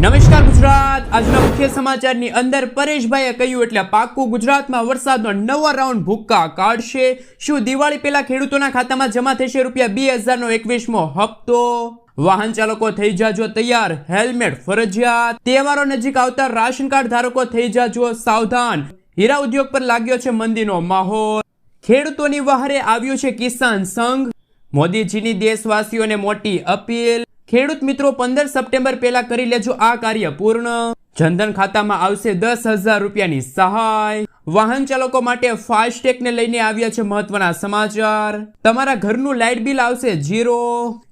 નમસ્કાર ગુજરાત। આજના મુખ્ય સમાચારની અંદર પરેશભાઈએ કહ્યું એટલે પાક્કું ગુજરાતમાં વરસાદનો નવો રાઉન્ડ ભૂક્કા કાઢશે। શું દિવાળી પહેલા ખેડૂતોના ખાતામાં જમા થશે ₹2000નો 21મો હપ્તો? વાહન ચાલકો થઈ જાજો તૈયાર, હેલ્મેટ ફરજિયાત। તહેવારો નજીક આવતા રાશન કાર્ડ ધારકો થઈ જાજો સાવધાન। હીરા ઉદ્યોગ પર લાગ્યો છે મંદીનો માહોલ। ખેડૂતોની વહારે આવ્યું છે કિસાન સંઘ। મોદીજીની દેશવાસીઓને મોટી અપીલ। ખેડૂત મિત્રો 15 સપ્ટેમ્બર પહેલા કરી લેજો આ કાર્ય પૂર્ણ। જનધન ખાતામાં આવશે 10,000 રૂપિયાની સહાય। વાહન ચાલકો માટે ફાસ્ટેગને લઈને આવ્યા છે મહત્વના સમાચાર। તમારા ઘરનું લાઇટ બિલ આવશે 0।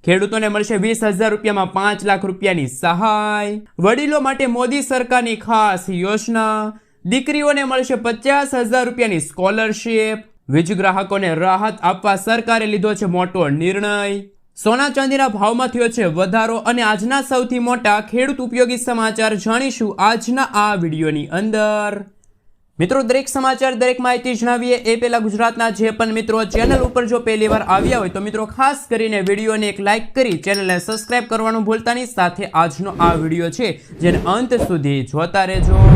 ખેડૂતોને મળશે 20,000 રૂપિયામાં 5 લાખ રૂપિયાની સહાય। વડીલો માટે મોદી સરકારની ખાસ યોજના। દીકરીઓને મળશે 50,000 રૂપિયાની સ્કોલરશીપ। વીજ ગ્રાહકોને રાહત આપવા સરકારે લીધો છે મોટો નિર્ણય। સોના ચાંદીના ભાવમાં થયો છે વધારો અને આજના સૌથી મોટા ખેડૂત ઉપયોગી સમાચાર જાણીશું આજના આ વિડીયોની અંદર। મિત્રો, દરેક સમાચાર દરેક માહિતી જણાવીએ એ પહેલા ગુજરાતના જે પણ મિત્રો ચેનલ ઉપર જો પહેલી વાર આવ્યા હોય તો મિત્રો ખાસ કરીને વિડીયોને એક લાઇક કરી ચેનલને સબસ્ક્રાઇબ કરવાનું ભૂલતા નહીં। સાથે આજનો આ વિડીયો છે જેને અંત સુધી જોતા રહેજો।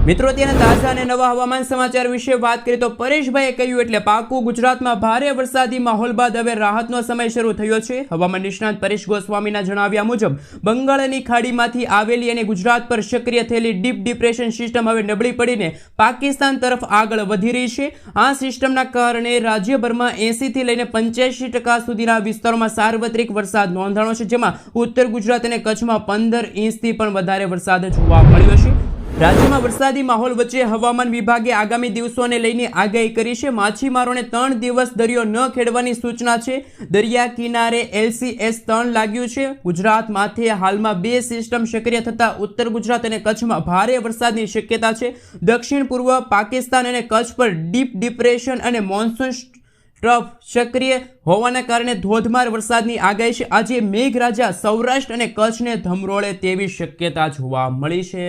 મિત્રો, તેના તાજા અને નવા હવામાન સમાચાર વિશે વાત કરીએ તો પરેશભાઈએ કહ્યું એટલે પાકું ગુજરાતમાં ભારે વરસાદી માહોલ બાદ હવે રાહતનો સમય શરૂ થયો છે। હવામાન નિષ્ણાત પરેશ ગોસ્વામીના જણાવ્યા મુજબ બંગાળની ખાડીમાંથી આવેલી અને ગુજરાત પર સક્રિય થયેલી ડીપ ડિપ્રેશન સિસ્ટમ હવે નબળી પડીને પાકિસ્તાન તરફ આગળ વધી રહી છે। આ સિસ્ટમના કારણે રાજ્યભરમાં 80 થી લઈને 85% સુધીના વિસ્તારોમાં સાર્વત્રિક વરસાદ નોંધાણો છે, જેમાં ઉત્તર ગુજરાત અને કચ્છમાં 15 ઇંચથી પણ વધારે વરસાદ જોવા મળ્યો છે। રાજ્યમાં વરસાદી માહોલ વચ્ચે હવામાન વિભાગે આગામી દિવસોને લઈને આગાહી કરી છે। માછીમારોને 3 દિવસ દરિયો ન ખેડવાની સૂચના છે। દરિયા કિનારે LCS 3 લાગ્યું છે। ગુજરાત માથે હાલમાં 2 સિસ્ટમ સક્રિય થતા ઉત્તર ગુજરાત અને કચ્છમાં ભારે વરસાદની શક્યતા છે। દક્ષિણ પૂર્વ પાકિસ્તાન અને કચ્છ પર ડીપ ડિપ્રેશન અને મોન્સૂન ટ્રફ સક્રિય હોવાના કારણે ધોધમાર વરસાદની આગાહી છે। આજે મેઘરાજા સૌરાષ્ટ્ર અને કચ્છને ધમરોળે તેવી શક્યતા જોવા મળી છે।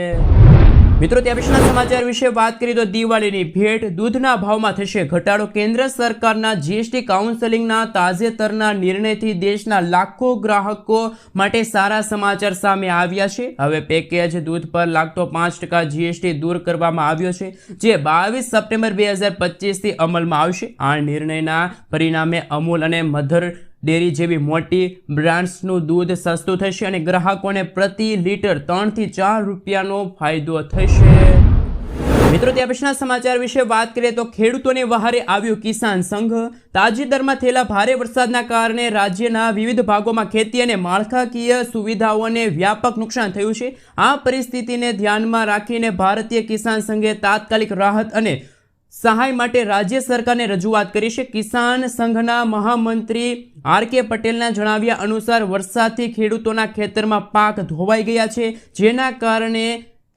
મિત્રો, ત્યાં પછીના સમાચાર વિશે વાત કરીએ તો દિવાળીની ભેટ, દૂધના ભાવમાં થશે ઘટાડો। કેન્દ્ર સરકારના GST કાઉન્સિલિંગના તાજેતરના નિર્ણયથી દેશના લાખો ગ્રાહકો માટે સારા સમાચાર સામે આવ્યા છે। હવે પેકેજ દૂધ પર લાગતો 5% GST દૂર કરવામાં આવ્યો છે, જે 22 સપ્ટેમ્બર 2025 થી અમલમાં આવશે। આ નિર્ણયના પરિણામે અમૂલ અને મધર ડેરી જેવી મોટી બ્રાન્ડ્સનું દૂધ સસ્તું થશે અને ગ્રાહકોને પ્રતિ લીટર 3 થી 4 રૂપિયાનો ફાયદો થશે। મિત્રો, ત્યાં પછીના સમાચાર વિશે વાત કરીએ તો ખેડૂતોને વહારે આવ્યું કિસાન સંઘ। તાજેતરમાં થયેલા ભારે વરસાદના કારણે રાજ્યના વિવિધ ભાગોમાં ખેતી અને માળખાકીય સુવિધાઓને વ્યાપક નુકસાન થયું છે। આ પરિસ્થિતિને ધ્યાનમાં રાખીને ભારતીય કિસાન સંઘે તાત્કાલિક રાહત અને સહાય માટે રાજ્ય સરકારને રજૂઆત કરી છે। કિસાન સંઘના મહામંત્રી RK પટેલના જણાવ્યા અનુસાર વરસાદથી ખેડૂતોના ખેતરમાં પાક ધોવાઈ ગયા છે, જેના કારણે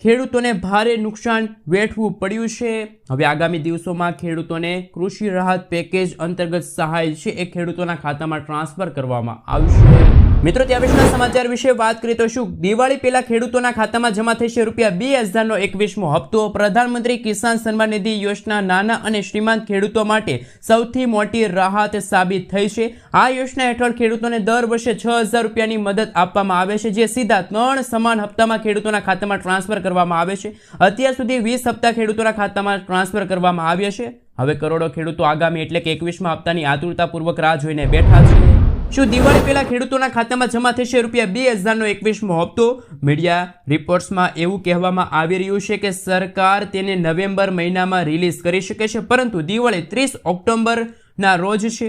ખેડૂતોને ભારે નુકસાન વેઠવું પડ્યું છે। હવે આગામી દિવસોમાં ખેડૂતોને કૃષિ રાહત પેકેજ અંતર્ગત સહાય છે એ ખેડૂતોના ખાતામાં ટ્રાન્સફર કરવામાં આવશે। મિત્રો, ત્યાં પછીના સમાચાર વિશે વાત કરીએ તો શું દિવાળી પહેલા ખેડૂતોના ખાતામાં જમા થશે ₹2000નો 21મો હપ્તો? પ્રધાનમંત્રી કિસાન સન્માન નિધિ યોજના નાના અને શ્રીમંત ખેડૂતો માટે સૌથી મોટી રાહત સાબિત થઈ છે। આ યોજના હેઠળ ખેડૂતોને દર વર્ષે 6,000 રૂપિયાની મદદ આપવામાં આવે છે, જે સીધા 3 સમાન હપ્તામાં ખેડૂતોના ખાતામાં ટ્રાન્સફર કરવામાં આવે છે। અત્યાર સુધી 20 હપ્તા ખેડૂતોના ખાતામાં ટ્રાન્સફર કરવામાં આવ્યા છે। હવે કરોડો ખેડૂતો આગામી એટલે કે 21મા હપ્તાની આતુરતાપૂર્વક રાહ જોઈને બેઠા છે। શું દિવાળી પહેલા ખેડૂતોના ખાતામાં જમા થશે ₹2000નો 21મો હપ્તો? મીડિયા રિપોર્ટ્સમાં એવું કહેવામાં આવી રહ્યું છે કે સરકાર તેને નવેમ્બર મહિનામાં રિલીઝ કરી શકે છે, પરંતુ દિવાળી 30 ઓક્ટોબરના રોજ છે।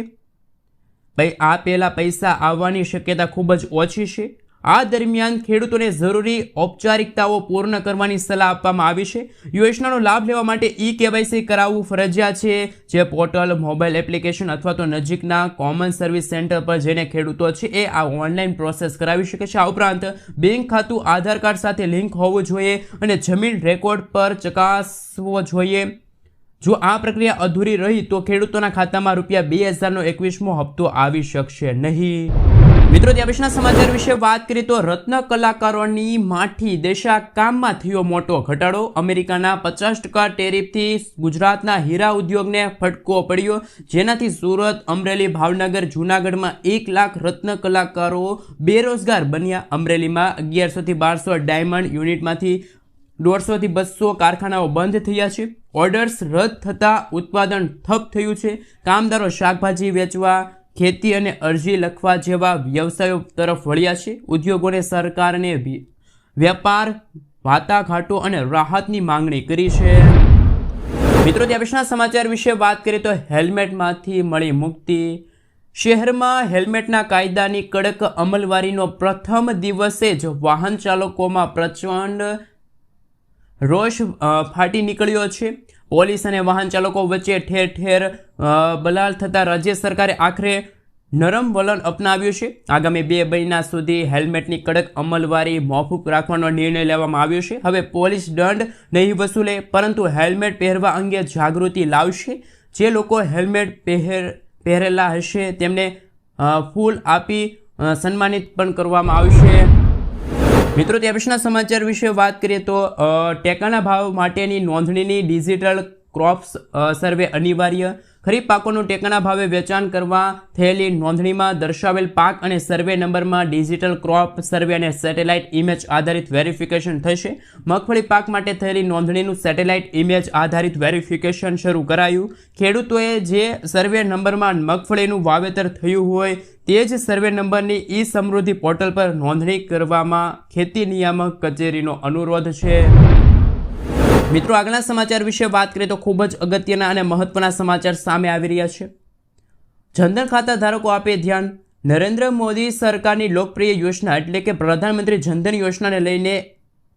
આ પહેલા પૈસા આવવાની શક્યતા ખૂબ જ ઓછી છે। આ દરમિયાન ખેડૂતોને જરૂરી ઔપચારિકતાઓ પૂર્ણ કરવાની સલાહ આપવામાં આવી છે। યોજનાનો લાભ લેવા માટે KYC કરાવવું ફરજિયાત છે, જે પોર્ટલ, મોબાઈલ એપ્લિકેશન અથવા તો નજીકના કોમન સર્વિસ સેન્ટર પર જઈને ખેડૂતો છે એ આ ઓનલાઈન પ્રોસેસ કરાવી શકે છે। આ ઉપરાંત બેંક ખાતું આધાર કાર્ડ સાથે લિંક હોવું જોઈએ અને જમીન રેકોર્ડ પર ચકાસવો જોઈએ। જો આ પ્રક્રિયા અધૂરી રહી તો ખેડૂતોના ખાતામાં ₹2000નો 21મો હપ્તો આવી શકશે નહીં। મિત્રો ત્યાં પછીના સમાચાર વિશે વાત કરીએ તો રત્ન કલાકારોની માઠી દેશા કામમાં થયો મોટો ઘટાડો. અમેરિકાના 50% ટેરિફથી ગુજરાતના હીરા ઉદ્યોગને ફટકો પડ્યો, જેનાથી સુરત, અમરેલી, ભાવનગર, જૂનાગઢમાં 1 લાખ રત્ન કલાકારો બેરોજગાર બન્યા. અમરેલીમાં 1100 થી 1200 ડાયમંડ યુનિટમાંથી 150 થી 200 કારખાનાઓ બંધ થયા છે. ઓર્ડર્સ રદ થતાં ઉત્પાદન ઠપ થયું છે. કામદારો શાકભાજી વેચવા, ખેતી અને અરજી લખવા જેવા વ્યવસાયો તરફ વળ્યા છે. ઉદ્યોગોને સરકારને વેપાર, વાટાઘાટો અને રાહતની માંગણી કરી છે. મિત્રો ત્યાં પછીના સમાચાર વિશે વાત કરીએ તો હેલ્મેટમાંથી મળી મુક્તિ. શહેરમાં હેલ્મેટના કાયદાની કડક અમલવારીનો પ્રથમ દિવસે જ વાહન ચાલકોમાં પ્રચંડ રોષ ફાટી નીકળ્યો છે. પોલીસ અને વાહન ચાલકો વચ્ચે ઠેર ઠેર બલાલ થતાં રાજ્ય સરકારે આખરે નરમ વલણ અપનાવ્યું છે. આગામી 2 મહિના સુધી હેલ્મેટની કડક અમલવારી મોકૂફ રાખવાનો નિર્ણય લેવામાં આવ્યો છે. હવે પોલીસ દંડ નહીં વસૂલે, પરંતુ હેલ્મેટ પહેરવા અંગે જાગૃતિ લાવશે. જે લોકો હેલ્મેટ પહેરેલા હશે તેમને ફૂલ આપી સન્માનિત પણ કરવામાં આવશે. મિત્રો ત્યાં પછીના સમાચાર વિશે વાત કરીએ તો ટેકાના ભાવ માટેની નોંધણીની ડિજિટલ ક્રોપ્સ સર્વે અનિવાર્ય. ખરીફ પાકોનું ટેકાના ભાવે વેચાણ કરવા થયેલી નોંધણીમાં દર્શાવેલ પાક અને સર્વે નંબરમાં ડિજિટલ ક્રોપ સર્વે અને સેટેલાઇટ ઇમેજ આધારિત વેરિફિકેશન થશે. મગફળી પાક માટે થયેલી નોંધણીનું સેટેલાઇટ ઇમેજ આધારિત વેરિફિકેશન શરૂ કરાયું. ખેડૂતોએ જે સર્વે નંબરમાં મગફળીનું વાવેતર થયું હોય તે જ સર્વે નંબરની ઈ સમૃદ્ધિ પોર્ટલ પર નોંધણી કરવામાં ખેતી નિયામક કચેરીનો અનુરોધ છે. મિત્રો આગળના સમાચાર વિશે વાત કરીએ તો ખૂબ જ અગત્યના અને મહત્વના સમાચાર સામે આવી રહ્યા છે. જનધન ખાતા ધારકો આપે ધ્યાન. નરેન્દ્ર મોદી સરકારની લોકપ્રિય યોજના એટલે કે પ્રધાનમંત્રી જનધન યોજનાને લઈને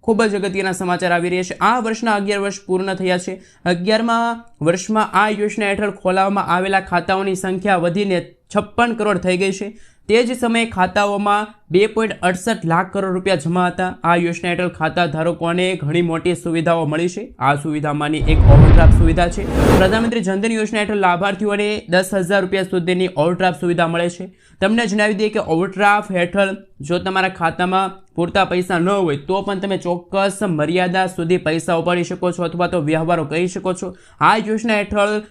ખૂબ જ અગત્યના સમાચાર આવી રહ્યા છે. આ વર્ષના 11 વર્ષ પૂર્ણ થયા છે. 11મા વર્ષમાં આ યોજના હેઠળ ખોલાવવામાં આવેલા ખાતાઓની સંખ્યા વધીને 56 કરોડ થઈ ગઈ છે. તે જ સમયે ખાતાઓમાં 2.68 લાખ કરોડ રૂપિયા જમા હતા. આ યોજના હેઠળ ખાતા ધારકોને ઘણી મોટી સુવિધાઓ મળી છે. આ સુવિધામાંની એક ઓવરડ્રાફ્ટ સુવિધા છે. પ્રધાનમંત્રી જનધન યોજના હેઠળ લાભાર્થીઓને 10,000 રૂપિયા સુધીની ઓવરડ્રાફ્ટ સુવિધા મળે છે. તમને જણાવી દઈએ કે ઓવરડ્રાફ્ટ હેઠળ જો તમારા ખાતામાં પૂરતા પૈસા ન હોય તો પણ તમે ચોક્કસ મર્યાદા સુધી પૈસા ઉપાડી શકો છો અથવા તો વ્યવહારો કરી શકો છો. આ યોજના હેઠળ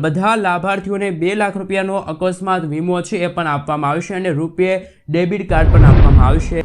બધા લાભાર્થીઓને 2 લાખ રૂપિયાનો અકસ્માત વીમો છે એ પણ આપવામાં આવશે અને રૂપિયે ડેબિટ કાર્ડ પણ આપવામાં આવશે.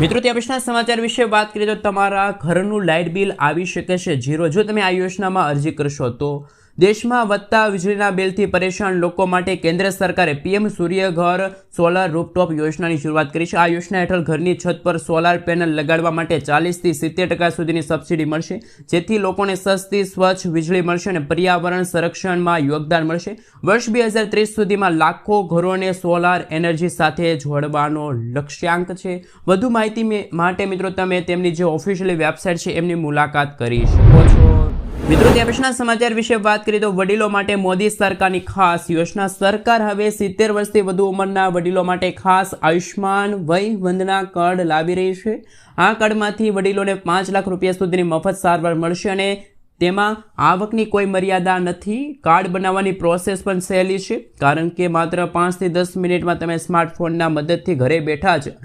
મિત્રો ત્યાં પછીના સમાચાર વિશે વાત કરીએ તો તમારા ઘરનું લાઇટ બિલ આવી શકે છે 0 જો તમે આ યોજનામાં અરજી કરશો તો. દેશમાં વધતા વીજળીના બિલથી પરેશાન લોકો માટે કેન્દ્ર સરકારે પીએમ સૂર્યઘર સોલાર રૂફટોપ યોજનાની શરૂઆત કરી છે. આ યોજના હેઠળ ઘરની છત પર સોલાર પેનલ લગાડવા માટે 40 થી 70% સુધીની સબસિડી મળશે, જેથી લોકોને સસ્તી સ્વચ્છ વીજળી મળશે અને પર્યાવરણ સંરક્ષણમાં યોગદાન મળશે. વર્ષ 2030 સુધીમાં લાખો ઘરોને સોલાર એનર્જી સાથે જોડવાનો લક્ષ્યાંક છે. વધુ માહિતી માટે મિત્રો તમે તેમની જે ઓફિશિયલ વેબસાઇટ છે એમની મુલાકાત કરી શકો છો. મિત્રો ત્યાં પછીના સમાચાર વિશે વાત કરીએ તો વડીલો માટે મોદી સરકારની ખાસ યોજના. સરકાર હવે 70 વર્ષથી વધુ ઉંમરના વડીલો માટે ખાસ આયુષ્માન વય વંદના કાર્ડ લાવી રહી છે. આ કાર્ડમાંથી વડીલોને 5 લાખ રૂપિયા સુધીની મફત સારવાર મળશે અને તેમાં આવકની કોઈ મર્યાદા નથી. કાર્ડ બનાવવાની પ્રોસેસ પણ સહેલી છે, કારણ કે માત્ર 5 થી 10 મિનિટમાં તમે સ્માર્ટફોનના મદદથી ઘરે બેઠા જ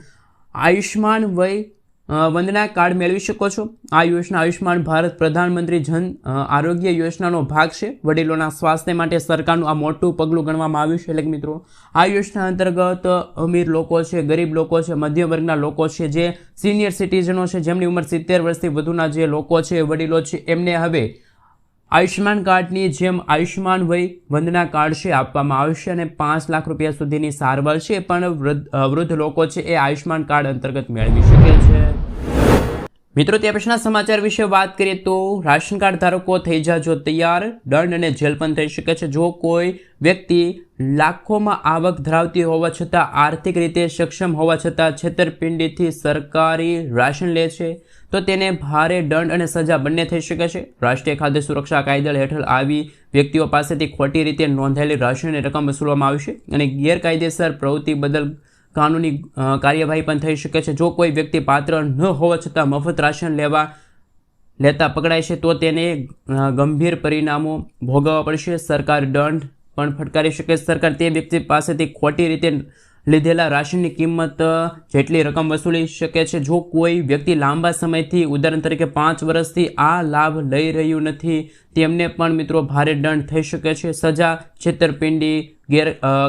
આયુષ્માન વય વંદના કાર્ડ મેળવી શકો છો. આ યોજના આયુષ્માન ભારત પ્રધાનમંત્રી જન આરોગ્ય યોજનાનો ભાગ છે. વડીલોના સ્વાસ્થ્ય માટે સરકારનું આ મોટું પગલું ગણવામાં આવ્યું છે. એટલે કે મિત્રો આ યોજના અંતર્ગત અમીર લોકો છે, ગરીબ લોકો છે, મધ્યમ વર્ગના લોકો છે, જે સિનિયર સિટીઝનો છે, જેમની ઉંમર 70 વર્ષથી વધુના જે લોકો છે, વડીલો છે, એમને હવે આયુષ્યમાન કાર્ડની જેમ આયુષ્યમાન વય વંદના કાર્ડ છે આપવામાં આવશે અને 5 લાખ રૂપિયા સુધીની સારવાર છે પણ વૃદ્ધ લોકો છે એ આયુષ્યમાન કાર્ડ અંતર્ગત મેળવી શકે છે. મિત્રો ત્યાં પછીના સમાચાર વિશે વાત કરીએ તો રાશન કાર્ડ ધારકો થઈ જાજો તૈયાર. દંડ અને જેલ પણ થઈ શકે છે. જો કોઈ વ્યક્તિ લાખોમાં આવક ધરાવતી હોવા છતાં આર્થિક રીતે સક્ષમ હોવા છતાં છેતરપિંડીથી સરકારી રાશન લે છે તો તેને ભારે દંડ અને સજા બંને થઈ શકે છે. રાષ્ટ્રીય ખાદ્ય સુરક્ષા કાયદા હેઠળ આવી વ્યક્તિઓ પાસેથી ખોટી રીતે નોંધાયેલી રાશનની રકમ વસૂલવામાં આવશે અને ગેરકાયદેસર પ્રવૃત્તિ બદલ કાનૂની કાર્યવાહી પણ થઈ શકે છે. જો કોઈ વ્યક્તિ પાત્ર ન હોવા છતાં મફત રાશન લેતા પકડાય છે તો તેને ગંભીર પરિણામો ભોગવવા પડશે. સરકાર દંડ પણ ફટકારી શકે. સરકાર તે વ્યક્તિ પાસેથી ખોટી રીતે લીધેલા રાશનની કિંમત જેટલી રકમ વસૂલી શકે છે. જો કોઈ વ્યક્તિ લાંબા સમયથી ઉદાહરણ તરીકે 5 વર્ષથી આ લાભ લઈ રહ્યું નથી તેમને પણ મિત્રો ભારે દંડ થઈ શકે છે. સજા છેતરપિંડી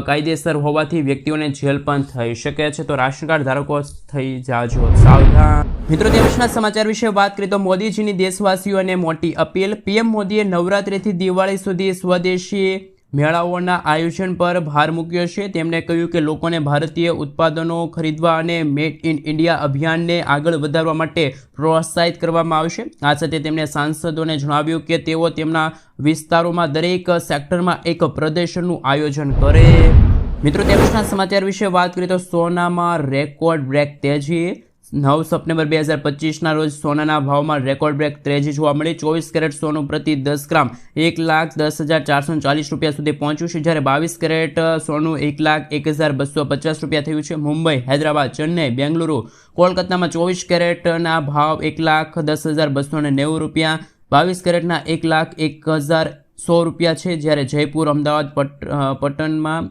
કાયદેસર હોવાથી વ્યક્તિઓને જેલ પણ થઈ શકે છે. તો રાશન કાર્ડ ધારકો થઈ જાજો સાવધાન. મિત્રો તે પછીના સમાચાર વિશે વાત કરીએ તો મોદીજીની દેશવાસીઓને મોટી અપીલ. પીએમ મોદીએ નવરાત્રિથી દિવાળી સુધી સ્વદેશી મેળાઓના આયોજન પર ભાર મૂક્યો છે. તેમણે કહ્યું કે લોકોને ભારતીય ઉત્પાદનો ખરીદવા અને મેડ ઇન ઇન્ડિયા અભિયાનને આગળ વધારવા માટે પ્રોત્સાહિત કરવામાં આવશે. આ સાથે તેમણે સાંસદોને જણાવ્યું કે તેઓ તેમના વિસ્તારોમાં દરેક સેક્ટરમાં એક પ્રદર્શનનું આયોજન કરે. મિત્રો તે પછીના સમાચાર વિશે વાત કરીએ તો સોનામાં રેકોર્ડ બ્રેક તેજી. 9 સપ્ટેમ્બર 2025ના રોજ સોનાના ભાવમાં રેકોર્ડ બ્રેક તેજી જોવા મળી. 24 કેરેટ સોનું પ્રતિ 10 ગ્રામ 1,10,440 રૂપિયા સુધી પહોંચ્યું છે, જ્યારે 22 કેરેટ સોનું 1,01,250 રૂપિયા થયું છે. મુંબઈ, હૈદરાબાદ, ચેન્નઈ, બેંગલુરુ, કોલકાતામાં 24 કેરેટના ભાવ 1,10,290 રૂપિયા, 22 કેરેટના 1,01,100 રૂપિયા છે, જ્યારે જયપુર, અમદાવાદ, પટનમાં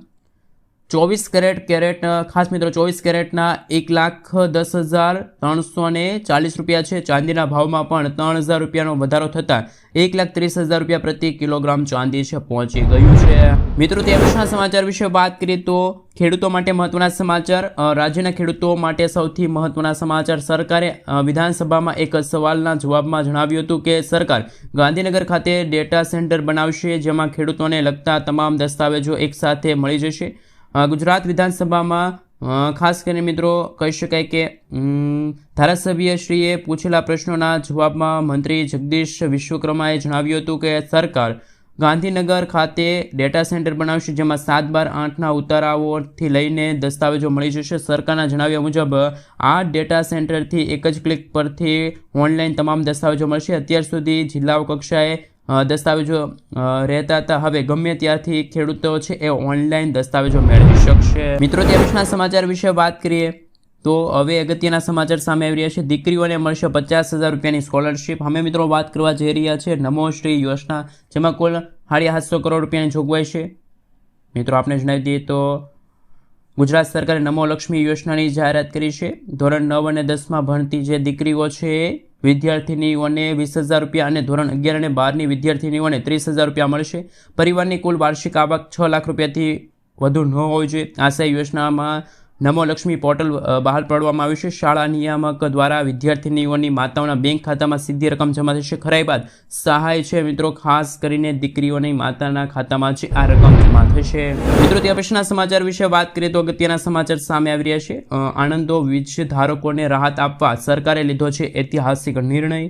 24 કેરેટ ખાસ મિત્રો 24 કેરેટના 1,10,340 રૂપિયા છે. ચાંદીના ભાવમાં પણ 3,000 રૂપિયાનો વધારો થતાં 1,30,000 રૂપિયા પ્રતિ કિલોગ્રામ ચાંદી છે પહોંચી ગયું છે. મિત્રો તે પછીના સમાચાર વિશે વાત કરીએ તો ખેડૂતો માટે મહત્વના સમાચાર. રાજ્યના ખેડૂતો માટે સૌથી મહત્વના સમાચાર. સરકારે વિધાનસભામાં એક સવાલના જવાબમાં જણાવ્યું હતું કે સરકાર ગાંધીનગર ખાતે ડેટા સેન્ટર બનાવશે જેમાં ખેડૂતોને લગતા તમામ દસ્તાવેજો એકસાથે મળી જશે. ગુજરાત વિધાનસભામાં ખાસ કરીને મિત્રો કહી શકાય કે ધારાસભ્યશ્રીએ પૂછેલા પ્રશ્નોના જવાબમાં મંત્રી જગદીશ વિશ્વકર્માએ જણાવ્યું હતું કે સરકાર ગાંધીનગર ખાતે ડેટા સેન્ટર બનાવશે જેમાં 7/12/8ના ઉતારાઓથી લઈને દસ્તાવેજો મળી જશે. સરકારના જણાવ્યા મુજબ આ ડેટા સેન્ટરથી એક જ ક્લિક પરથી ઓનલાઈન તમામ દસ્તાવેજો મળશે. અત્યાર સુધી જિલ્લાઓ કક્ષાએ દસ્તાવેજો રહેતા હતા, હવે ગમે ત્યાંથી ખેડૂતો છે એ ઓનલાઈન દસ્તાવેજો મેળવી શકશે. મિત્રો તે પછીના સમાચાર વિશે વાત કરીએ તો હવે અગત્યના સમાચાર સામે આવી રહ્યા છે. દીકરીઓને મળશે 50,000 રૂપિયાની સ્કોલરશીપ. અમે મિત્રો વાત કરવા જઈ રહ્યા છે નમોશ્રી યોજના, જેમાં કુલ 750 કરોડ રૂપિયાની જોગવાઈ છે. મિત્રો આપણે જણાવી દઈએ તો ગુજરાત સરકારે નમો લક્ષ્મી યોજનાની જાહેરાત કરી છે. ધોરણ 9 અને 10માં ભણતી જે દીકરીઓ છે વિદ્યાર્થીનીઓને 20,000 રૂપિયા અને ધોરણ 11 અને 12ની વિદ્યાર્થીનીઓને 30,000 રૂપિયા મળશે. પરિવારની કુલ વાર્ષિક આવક 6 લાખ રૂપિયાથી વધુ ન હોવી જોઈએ. આ યોજનામાં નમો લક્ષ્મી પોર્ટલ બહાર પાડવામાં આવ્યું છે. શાળા નિયામક દ્વારા વિદ્યાર્થીનીઓની માતાઓના બેંક ખાતામાં સીધી રકમ જમા થશે. ખરાઈ બાદ સહાય છે મિત્રો ખાસ કરીને દીકરીઓની માતાના ખાતામાં છે આ રકમ જમા થશે. મિત્રો ત્યાર પછીના સમાચાર વિશે વાત કરીએ તો અગત્યના સમાચાર સામે આવી રહ્યા છે. આણંદો વીજ ધારકોને રાહત આપવા સરકારે લીધો છે ઐતિહાસિક નિર્ણય.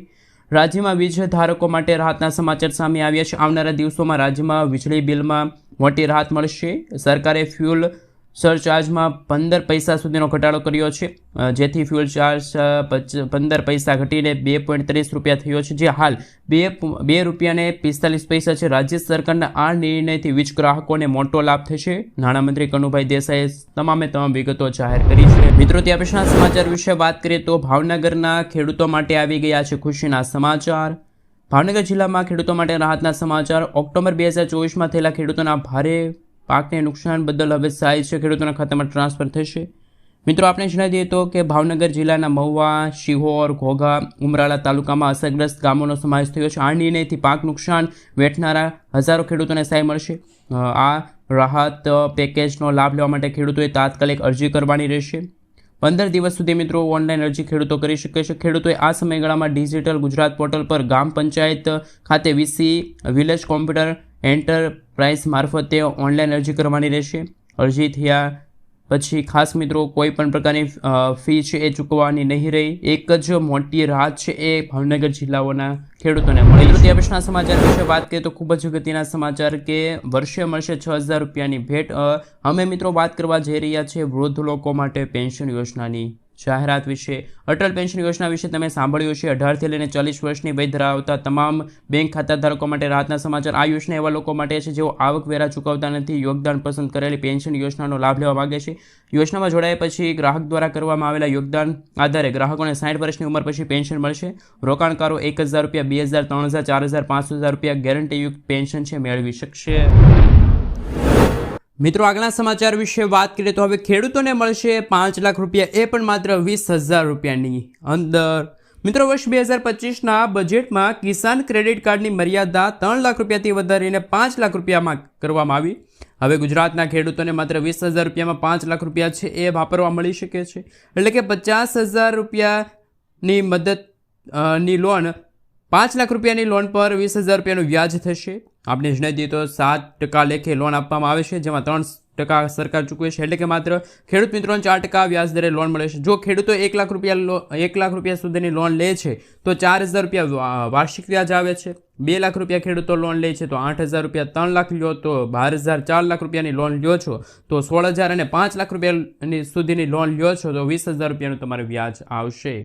રાજ્યમાં વીજ ધારકો માટે રાહતના સમાચાર સામે આવ્યા છે. આવનારા દિવસોમાં રાજ્યમાં વીજળી બિલમાં મોટી રાહત મળશે. સરકારે ફ્યુલ સરચાર્જમાં 15 પૈસા સુધીનો ઘટાડો કર્યો છે, જેથી ફ્યુલ ચાર્જ 15 પૈસા ઘટીને 2.30 રૂપિયા થયો છે, જે હાલ 2 રૂપિયાને 45 પૈસા છે. રાજ્ય સરકારના આ નિર્ણયથી વીજ ગ્રાહકોને મોટો લાભ થશે. નાણામંત્રી કનુભાઈ દેસાઈએ તમામ વિગતો જાહેર કરી છે. મિત્રો ત્યાર પછીના સમાચાર વિશે વાત કરીએ તો ભાવનગરના ખેડૂતો માટે આવી ગયા છે ખુશીના સમાચાર. ભાવનગર જિલ્લામાં ખેડૂતો માટે રાહતના સમાચાર. ઓક્ટોબર 2024માં થયેલા ખેડૂતોના ભારે પાકને નુકસાન બદલ હવે સહાય છે ખેડૂતોના ખાતામાં ટ્રાન્સફર થશે. મિત્રો આપણે જણાવી દઈએ તો કે ભાવનગર જિલ્લાના મહુવા, શિહોર, ઘોઘા, ઉમરાળા તાલુકામાં અસરગ્રસ્ત ગામોનો સમાવેશ થયો છે. આ નિર્ણયથી પાક નુકસાન વેઠનારા હજારો ખેડૂતોને સહાય મળશે. આ રાહત પેકેજનો લાભ લેવા માટે ખેડૂતોએ તાત્કાલિક અરજી કરવાની રહેશે. 15 દિવસ સુધી મિત્રો ઓનલાઈન અરજી ખેડૂતો કરી શકે છે. ખેડૂતોએ આ સમયગાળામાં ડિજિટલ ગુજરાત પોર્ટલ પર ગ્રામ પંચાયત ખાતે વીસી વિલેજ કોમ્પ્યુટર એન્ટરપ્રાઇઝ મારફતે ઓનલાઈન અરજી કરવાની રહેશે. અરજી થયા પછી ખાસ મિત્રો કોઈ પણ પ્રકારની ફી છે એ ચૂકવવાની નહીં રહી. એક જ મોટી રાહત છે એ ભાવનગર જિલ્લાઓના ખેડૂતોને મળી. ત્યાર પછીના સમાચાર વિશે વાત કરીએ તો ખૂબ જ અગત્યના સમાચાર કે વર્ષે મળશે 6,000 રૂપિયાની ભેટ. અમે મિત્રો વાત કરવા જઈ રહ્યા છીએ વૃદ્ધ લોકો માટે પેન્શન યોજનાની જાહેરાત વિશે. અટલ પેન્શન યોજના વિશે તમે સાંભળ્યું છે. 18થી લઈને 40 વર્ષની વય ધરાવતા તમામ બેંક ખાતા ધારકો માટે રાહતના સમાચાર. આ યોજના એવા લોકો માટે છે જેઓ આવકવેરા ચૂકવતા નથી, યોગદાન પસંદ કરેલી પેન્શન યોજનાનો લાભ લેવા માંગે છે. યોજનામાં જોડાયા પછી ગ્રાહક દ્વારા કરવામાં આવેલા યોગદાન આધારે ગ્રાહકોને 60 વર્ષની ઉંમર પછી પેન્શન મળશે. રોકાણકારો 1,000 રૂપિયા, 2,000, 3,000, 4,000, 5,000 રૂપિયા ગેરંટીયુક્ત પેન્શન છે મેળવી શકશે. મિત્રો આગળના સમાચાર વિશે વાત કરીએ તો હવે ખેડૂતોને મળશે 5 લાખ રૂપિયા, એ પણ માત્ર 20,000 રૂપિયાની અંદર. મિત્રો વર્ષ 2025ના બજેટમાં કિસાન ક્રેડિટ કાર્ડની મર્યાદા 3 લાખ રૂપિયાથી વધારીને 5 લાખ રૂપિયામાં કરવામાં આવી. હવે ગુજરાતના ખેડૂતોને માત્ર 20,000 રૂપિયામાં 5 લાખ રૂપિયા છે એ વાપરવા મળી શકે છે. એટલે કે 50,000 રૂપિયાની મદદની લોન, 5 લાખ રૂપિયાની લોન પર 20,000 રૂપિયાનું વ્યાજ થશે. આપણે જણાવી દઈએ તો 7% લેખે લોન આપવામાં આવે છે, જેમાં 3% સરકાર ચૂકવે છે. એટલે કે માત્ર ખેડૂત મિત્રોને 4% વ્યાજ દરે લોન મળે છે. જો ખેડૂતો 1 લાખ રૂપિયા સુધીની લોન લે છે તો 4,000 રૂપિયા વાર્ષિક વ્યાજ આવે છે. 2 લાખ રૂપિયા ખેડૂતો લોન લે છે તો 8,000 રૂપિયા, 3 લાખ લ્યો તો 12,000, 4 લાખ રૂપિયાની લોન લ્યો છો તો 16,000 અને 5 લાખ રૂપિયા સુધીની લોન લ્યો છો તો 20,000 રૂપિયાનું તમારે વ્યાજ આવશે.